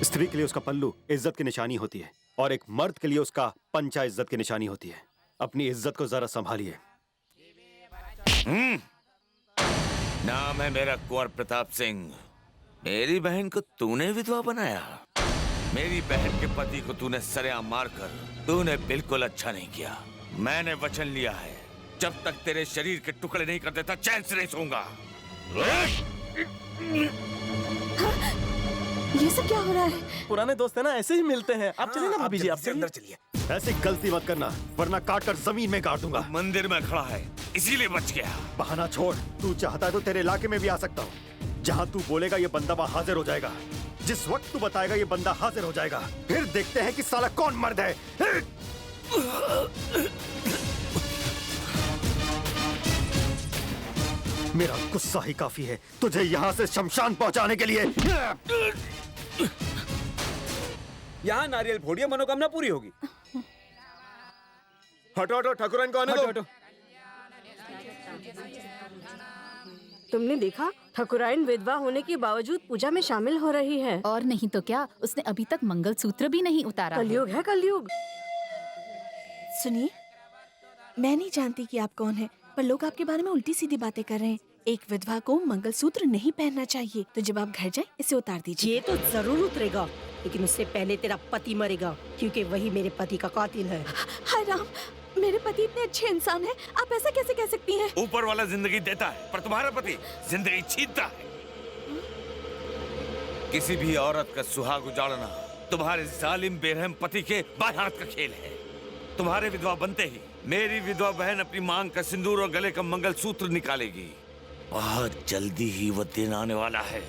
स्त्री के लिए उसका पल्लू इज्जत की निशानी होती है और एक मर्द के लिए उसका पंचा इज्जत की निशानी होती है। अपनी इज्जत को जरा संभालिए। नाम है मेरा कुंवर प्रताप सिंह। मेरी बहन को तूने विधवा बनाया। मेरी बहन के पति को तूने सरेआम मारकर तूने बिल्कुल अच्छा नहीं किया। मैंने वचन लिया है, जब तक तेरे शरीर के टुकड़े नहीं कर देता चैन से नहीं सोऊंगा। ये सब क्या हो रहा है? पुराने दोस्त है ना, ऐसे ही मिलते हैं। आप चलिए ना भाभी जी, आप अंदर चलिए। ऐसी गलती मत करना वरना काट कर जमीन में गाड़ दूंगा। मंदिर में खड़ा है इसीलिए बच गया। बहाना छोड़, तू चाहता है तो तेरे इलाके में भी आ सकता हूँ। जहाँ तू बोलेगा ये बंदा वहाँ हाजिर हो जाएगा। जिस वक्त तू बताएगा ये बंदा हाजिर हो जाएगा। फिर देखते हैं कि साला कौन मर्द है। मेरा गुस्सा ही काफी है तुझे यहाँ से शमशान पहुँचाने के लिए। यहाँ नारियल फोड़िए, मनोकामना पूरी होगी। हटो हटो, ठाकुराइन को आने दो। तुमने देखा, ठाकुराइन विधवा होने के बावजूद पूजा में शामिल हो रही है। और नहीं तो क्या, उसने अभी तक मंगलसूत्र भी नहीं उतारा। कलयुग है कलयुग। सुनिए, मैं नहीं जानती कि आप कौन हैं, पर लोग आपके बारे में उल्टी सीधी बातें कर रहे हैं। एक विधवा को मंगलसूत्र नहीं पहनना चाहिए, तो जब आप घर जाए इसे उतार दीजिए। ये तो जरूर उतरेगा, लेकिन उससे पहले तेरा पति मरेगा, क्योंकि वही मेरे पति का कातिल है। हाय राम, मेरे पति इतने अच्छे इंसान हैं, आप ऐसा कैसे कह सकती हैं? ऊपर वाला जिंदगी देता है पर तुम्हारा पति जिंदगी छीनता है। किसी भी औरत का सुहाग उजाड़ना तुम्हारे जालिम बेरहम पति के बाएं हाथ का खेल है। तुम्हारे विधवा बनते ही मेरी विधवा बहन अपनी मांग का सिंदूर और गले का मंगलसूत्र निकालेगी। बहुत जल्दी ही वो दिन आने वाला है।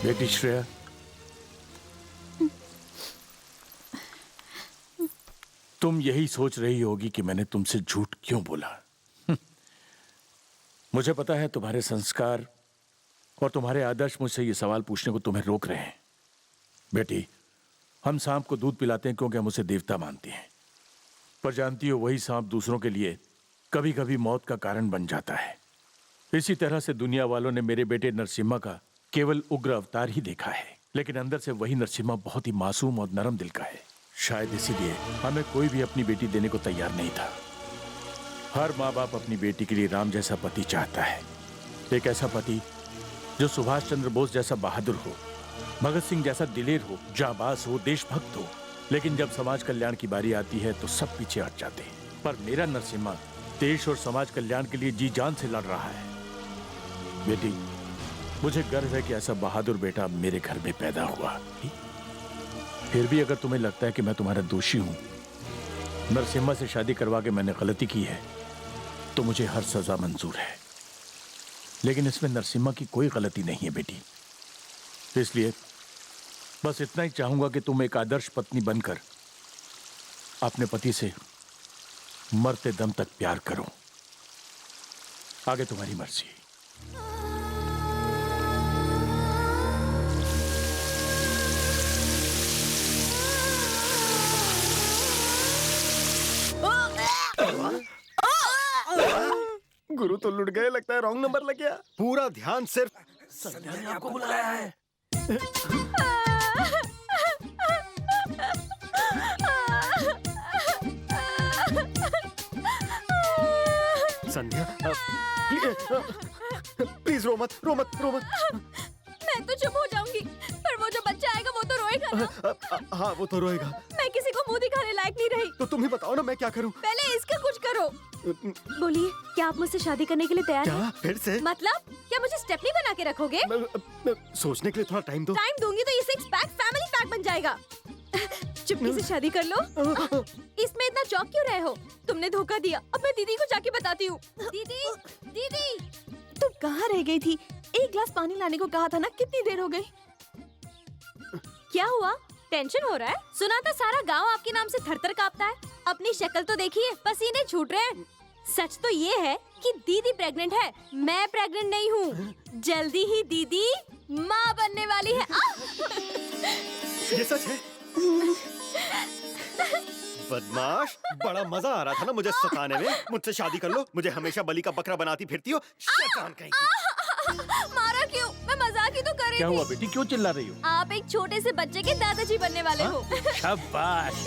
बेटी श्रेया, तुम यही सोच रही होगी कि मैंने तुमसे झूठ क्यों बोला। मुझे पता है तुम्हारे संस्कार और तुम्हारे आदर्श मुझसे ये सवाल पूछने को तुम्हें रोक रहे हैं। बेटी, हम सांप को दूध पिलाते हैं क्योंकि हम उसे देवता मानते हैं, पर जानती हो वही सांप दूसरों के लिए कभी कभी मौत का कारण बन जाता है। इसी तरह से दुनिया वालों ने मेरे बेटे नरसिम्हा का केवल उग्र अवतार ही देखा है, लेकिन अंदर से वही नरसिम्हा बहुत ही मासूम और नरम दिल का है। शायद इसीलिए हमें कोई भी अपनी बेटी देने को तैयार नहीं था। हर माँ बाप अपनी बेटी के लिए राम जैसा पति चाहता है, एक ऐसा पति जो सुभाष चंद्र बोस जैसा बहादुर हो, भगत सिंह जैसा दिलेर हो, जाबाज हो, देशभक्त हो। लेकिन जब समाज कल्याण की बारी आती है तो सब पीछे हट जाते हैं। पर मेरा नरसिम्हा देश और समाज कल्याण के लिए जी जान से लड़ रहा है। बेटी, मुझे गर्व है कि ऐसा बहादुर बेटा मेरे घर में पैदा हुआ। फिर भी अगर तुम्हें लगता है कि मैं तुम्हारा दोषी हूं, नरसिम्हा से शादी करवा के मैंने गलती की है, तो मुझे हर सजा मंजूर है। लेकिन इसमें नरसिम्हा की कोई गलती नहीं है बेटी। इसलिए बस इतना ही चाहूंगा कि तुम एक आदर्श पत्नी बनकर अपने पति से मरते दम तक प्यार करो। आगे तुम्हारी मर्जी। गुरु तो लुट गए, लगता है रॉन्ग नंबर लग गया। पूरा ध्यान सिर्फ संध्या ने आपको बुलाया है। संध्या, प्लीज रो मत, रो मत, रो मत। मैं तो चुप हो जाऊंगी, पर वो जो बच्चा आएगा वो तो रोएगा ना। हाँ, वो तो रोएगा। मैं किसी को मुंह दिखाने लायक नहीं रही। तो तुम ही बताओ ना मैं क्या करूं। पहले इसका कुछ करो। बोलिए, क्या आप मुझसे शादी करने के लिए तैयार हैं? क्या फिर से? मतलब क्या मुझे स्टेपनी बना के रखोगे? सोचने के लिए थोड़ा टाइम दो। टाइम दूंगी तो ये सिक्स पैक फैमिली पैक बन जाएगा। चुपके से शादी कर लो। इसमें इतना चौंक क्यों रहे हो? तुमने धोखा दिया। अब मैं दीदी को जाके बताती हूँ। दीदी, दीदी, तुम कहाँ रह गई थी? एक गिलास पानी लाने को कहा था ना, कितनी देर हो गई? क्या हुआ? टेंशन हो रहा है? सुना था सारा गांव आपके नाम से थरथर कांपता है। अपनी शक्ल तो देखिए, पसीने छूट रहे हैं। सच तो ये है कि दीदी प्रेग्नेंट है, मैं प्रेग्नेंट नहीं हूँ। जल्दी ही दीदी माँ बनने वाली है। ये सच है? बदमाश, बड़ा मजा आ रहा था ना मुझे सताने में। मुझसे शादी कर लो, मुझे हमेशा बलि का बकरा बनाती फिरती हो। शैतान कहीं की। मारा क्यों? मैं मजाक ही तो कर रही क्या थी। हुआ बेटी, क्यों चिल्ला रही हो? आप एक छोटे से बच्चे के दादाजी बनने वाले हो। शाबाश।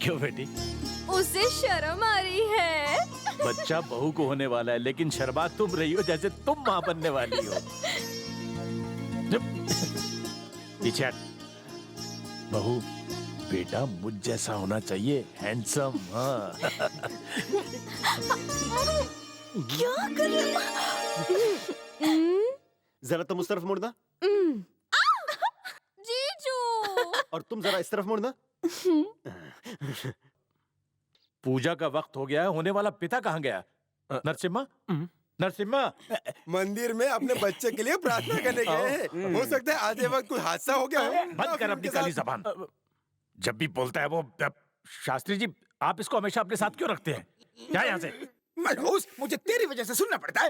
क्यों बेटी? उससे शर्म आ रही है। बच्चा बहू को होने वाला है, लेकिन शर्मा तुम रही हो जैसे तुम माँ बनने वाली हो। पीछे हट। बहू, बेटा मुझ जैसा होना चाहिए, हैंडसम। हाँ। क्या कर रहे हो? जरा तुम उस तरफ मुड़ना जीजू। और तुम जरा इस तरफ मुड़ना। पूजा का वक्त हो गया है, होने वाला पिता कहाँ गया? नरसिम्हा, नरसिम्हा। मंदिर में अपने बच्चे के लिए प्रार्थना करने गए हैं। हो सकता है आधे वक्त कोई हादसा हो गया हो। बंद कर अपनी काली जबान। जब भी बोलता है वो। शास्त्री जी, आप इसको हमेशा अपने साथ क्यों रखते हैं? क्या यहाँ से? मनोज, मुझे तेरी वजह से सुनना पड़ता है।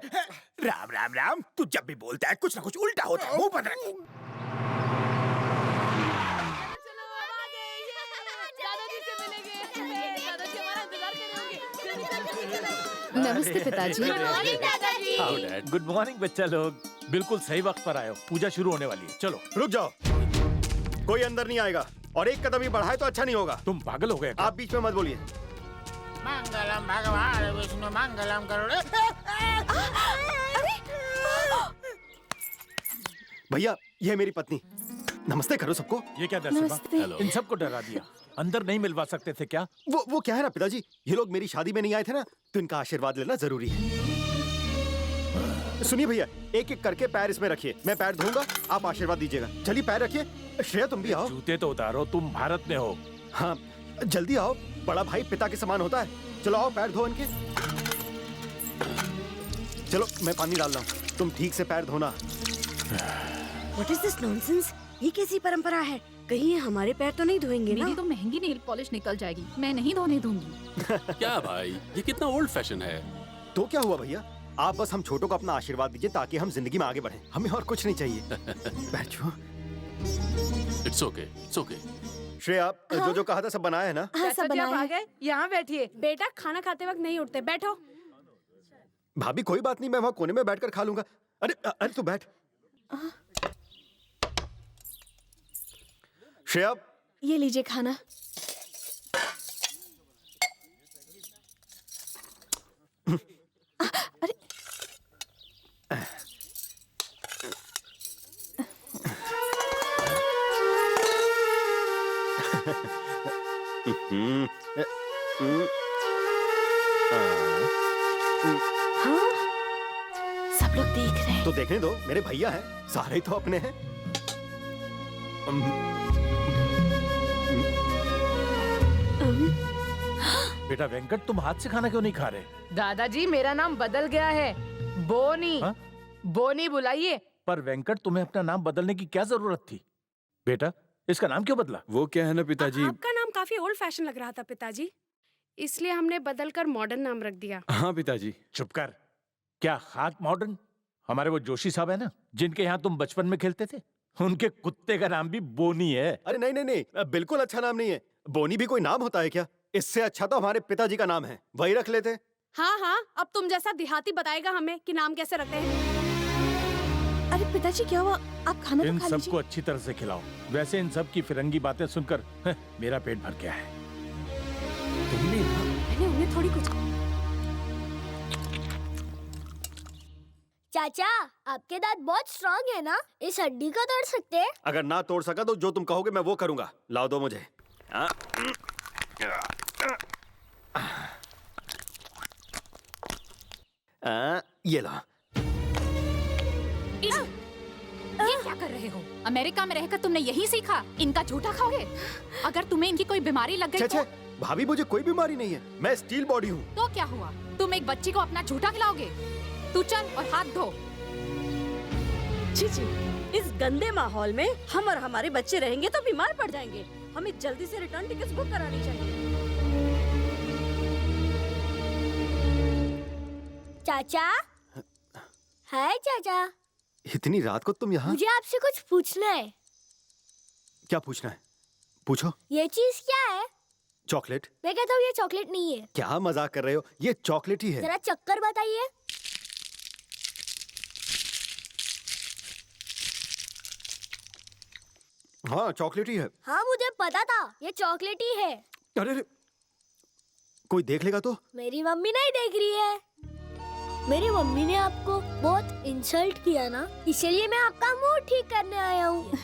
राम राम राम। तू जब भी बोलता है कुछ ना कुछ उल्टा होता है। मुंह बंद रख। नमस्ते पिताजी। गुड मॉर्निंग बच्चा लोग। बिल्कुल सही वक्त पर आए हो, पूजा शुरू होने वाली है। चलो रुक जाओ, कोई अंदर नहीं आएगा और एक कदम ही बढ़ाए तो अच्छा नहीं होगा। तुम पागल हो गए क्या? आप बीच में मत बोलिए। मंगलम भगवान विष्णु मंगलम करुणे। भैया, ये है मेरी पत्नी। नमस्ते करो सबको। ये क्या नरसिम्हा, इन सबको डरा दिया। अंदर नहीं मिलवा सकते थे क्या? वो क्या है ना पिताजी, ये लोग मेरी शादी में नहीं आए थे ना, तो इनका आशीर्वाद लेना जरूरी है। सुनिए भैया, एक एक करके पैर इसमें रखिए, मैं पैर धोऊंगा, आप आशीर्वाद दीजिएगा। चलिए पैर रखिए। श्रेया तुम भी आओ। जूते तो उतारो, तुम भारत में हो। हाँ जल्दी आओ, बड़ा भाई पिता के समान होता है। चलो आओ, पैर धो इनके। चलो मैं पानी डाल रहा हूँ, तुम ठीक से पैर धोना। What is this nonsense? ये कैसी परंपरा है? कहीं ये हमारे पैर तो नहीं धोएंगे ना? मेरी तो महंगी नेल पॉलिश निकल जाएगी, मैं नहीं धोने दूंगी। क्या भाई, ये कितना ओल्ड फैशन है। तो क्या हुआ भैया, आप बस हम छोटों को अपना आशीर्वाद दीजिए ताकि हम जिंदगी में आगे बढ़ें। हमें और कुछ नहीं चाहिए। बैठो। It's okay, it's okay. Shreya, जो कहा था सब बनाया है ना? हाँ, सब बनाया है। गए, यहाँ बैठिए। बेटा खाना खाते वक्त नहीं उठते, बैठो। भाभी कोई बात नहीं, मैं वहाँ कोने में बैठकर खा लूंगा। अरे अरे तू बैठ। श्रेया, ये लीजिए खाना। अरे सब लोग देख रहे हैं। तो देखने दो, मेरे भैया हैं, सारे तो अपने हैं। बेटा वेंकट, तुम हाथ से खाना क्यों नहीं खा रहे? दादाजी, मेरा नाम बदल गया है, बोनी। हा? बोनी बुलाइए। पर वेंकट, तुम्हें अपना नाम बदलने की क्या जरूरत थी? बेटा, इसका नाम क्यों बदला? वो क्या है ना पिताजी। आपका नाम काफी ओल्ड फैशन लग रहा था पिताजी, इसलिए हमने बदलकर मॉडर्न नाम रख दिया। हाँ पिताजी। चुप कर। क्या खाक मॉडर्न? हमारे वो जोशी साहब है ना, जिनके यहाँ तुम बचपन में खेलते थे, उनके कुत्ते का नाम भी बोनी है। अरे नहीं नहीं नहीं, बिल्कुल अच्छा नाम नहीं है। बोनी भी कोई नाम होता है क्या? इससे अच्छा तो हमारे पिताजी का नाम है, वही रख लेते। हाँ हाँ, अब तुम जैसा देहाती बताएगा हमें कि नाम कैसे रखते हैं। अरे पिताजी क्या हुआ? आप खाना इन तो खा सबको अच्छी तरह से खिलाओ। वैसे इन सब की फिरंगी बातें सुनकर मेरा पेट भर गया है। मैंने उन्हें थोड़ी कुछ। चाचा, आपके दांत बहुत स्ट्रांग है ना, इस हड्डी को तोड़ सकते हैं? अगर ना तोड़ सका तो जो तुम कहोगे मैं वो करूंगा। लाओ दो मुझे। ये लो। ये क्या कर रहे हो? अमेरिका में रहकर तुमने यही सीखा? इनका झूठा खाओगे? अगर तुम्हें इनकी कोई बीमारी लग गई तो? भाभी, मुझे कोई बीमारी नहीं है, मैं स्टील बॉडी हूँ। तो क्या हुआ? तुम एक बच्ची को अपना झूठा खिलाओगे? तू चल और हाथ धो। जी, इस गंदे माहौल में हम और हमारे बच्चे रहेंगे तो बीमार पड़ जाएंगे। हमें जल्दी से रिटर्न टिकट्स बुक करानी चाहिए। चाचा, हाय चाचा। इतनी रात को तुम यहाँ? मुझे आपसे कुछ पूछना है। क्या पूछना है? पूछो। ये चीज क्या है? चॉकलेट। मैं कहता हूँ ये चॉकलेट नहीं है। क्या मजाक कर रहे हो? ये चॉकलेट ही है। जरा चक्कर बताइए। हाँ चॉकलेट ही है। हाँ मुझे पता था ये चॉकलेट ही है। अरे कोई देख लेगा तो? मेरी मम्मी नहीं देख रही है। मेरी मम्मी ने आपको बहुत इंसल्ट किया ना, इसलिए मैं आपका मूड ठीक करने आया हूँ।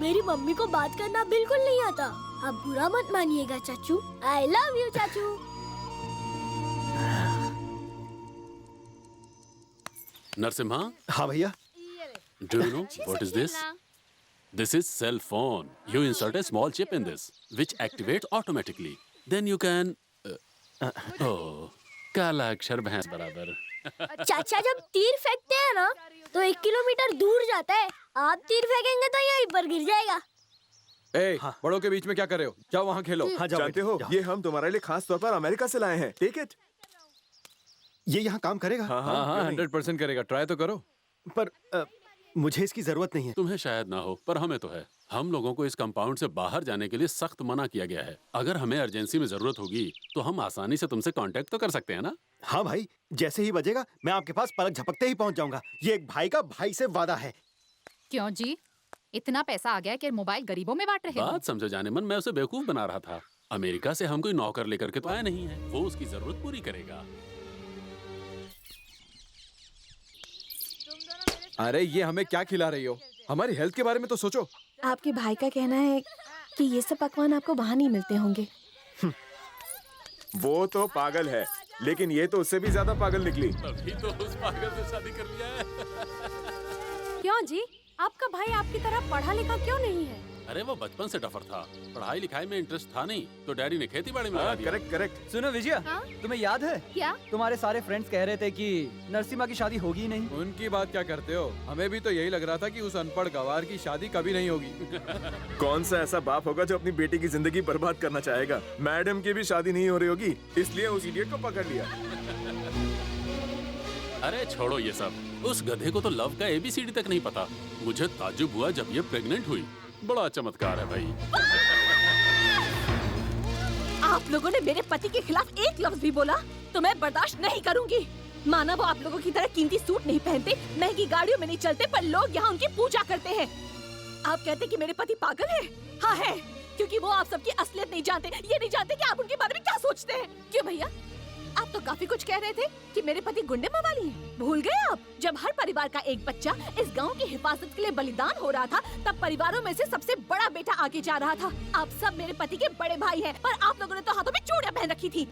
मेरी मम्मी को बात करना बिल्कुल नहीं आता। आप बुरा मत मानिएगा चाचू। आई लव यू चाचू। नरसिम्हा। हाँ भैया। Do you know what is this? This is cell phone. You insert a small chip in this, which activates automatically. Then you can. Oh, काला अक्षर भैंस बराबर। चाचा जब तीर फेंकते हैं ना तो 1 किलोमीटर दूर जाता है। आप तीर फेंकेंगे तो यहीं पर गिर जाएगा। बड़ों के बीच में क्या कर रहे हो? जाओ वहाँ खेलो। हाँ, जाओ जानते हो ये हम तुम्हारे लिए खास तौर पर अमेरिका से लाए हैं। Take it. ये यहाँ काम करेगा? हाँ 100% करेगा। ट्राई तो करो। पर मुझे इसकी जरूरत नहीं है। तुम्हें शायद ना हो पर हमें तो है। हम लोगों को इस कंपाउंड से बाहर जाने के लिए सख्त मना किया गया है। अगर हमें इमरजेंसी में जरूरत होगी तो हम आसानी से तुमसे कांटेक्ट तो कर सकते हैं ना? हाँ भाई, जैसे ही बजेगा मैं आपके पास पलक झपकते ही पहुंच जाऊंगा। ये एक भाई का भाई से वादा है। क्यों जी? इतना पैसा आ गया कि मोबाइल गरीबों में बांट रहे हो? बात समझो जाने मन, मैं उसे बेवकूफ बना रहा था। अमेरिका से हम कोई नौकर लेकर के तो आया नहीं है। वो उसकी जरूरत पूरी करेगा। अरे ये हमें क्या खिला रही हो? हमारी हेल्थ के बारे में तो सोचो। आपके भाई का कहना है कि ये सब पकवान आपको वहाँ नहीं मिलते होंगे। वो तो पागल है, लेकिन ये तो उससे भी ज्यादा पागल निकली। अभी तो उस पागल से शादी कर लिया है। क्यों जी? आपका भाई आपकी तरह पढ़ा लिखा क्यों नहीं है? अरे वो बचपन से डफर था। पढ़ाई लिखाई में इंटरेस्ट था नहीं तो डैडी ने खेती बाड़ी में लगा दिया। करेक्ट। सुनो विजया, तुम्हें याद है क्या? तुम्हारे सारे फ्रेंड्स कह रहे थे कि नरसिम्हा की शादी होगी नहीं। उनकी बात क्या करते हो? हमें भी तो यही लग रहा था कि उस अनपढ़ गवार की शादी कभी नहीं होगी। कौन सा ऐसा बाप होगा जो अपनी बेटी की जिंदगी बर्बाद करना चाहेगा? मैडम की भी शादी नहीं हो रही होगी, इसलिए उस इडियट को पकड़ लिया। अरे छोड़ो ये सब। उस गधे को तो लव का ABCD तक नहीं पता। मुझे ताज्जुब हुआ जब ये प्रेग्नेंट हुई। बड़ा चमत्कार है भाई। आप लोगों ने मेरे पति के खिलाफ एक लफ्ज भी बोला तो मैं बर्दाश्त नहीं करूंगी। माना वो आप लोगों की तरह कीमती सूट नहीं पहनते, महंगी गाड़ियों में नहीं चलते, पर लोग यहाँ उनकी पूजा करते हैं। आप कहते कि मेरे पति पागल है? हाँ है, क्योंकि वो आप सबकी असलियत नहीं जानते। ये नहीं जानते कि आप उनके बारे में क्या सोचते हैं। क्यों भैया, आप तो काफी कुछ कह रहे थे कि मेरे पति गुंडे मवाली हैं। भूल गए आप? जब हर परिवार का एक बच्चा इस गांव की हिफाजत के लिए बलिदान हो रहा था, तब परिवारों में से सबसे बड़ा बेटा आगे जा रहा था। आप सब मेरे पति के बड़े भाई हैं, पर आप लोगों ने तो हाथों में चूड़ियां पहन रखी थी।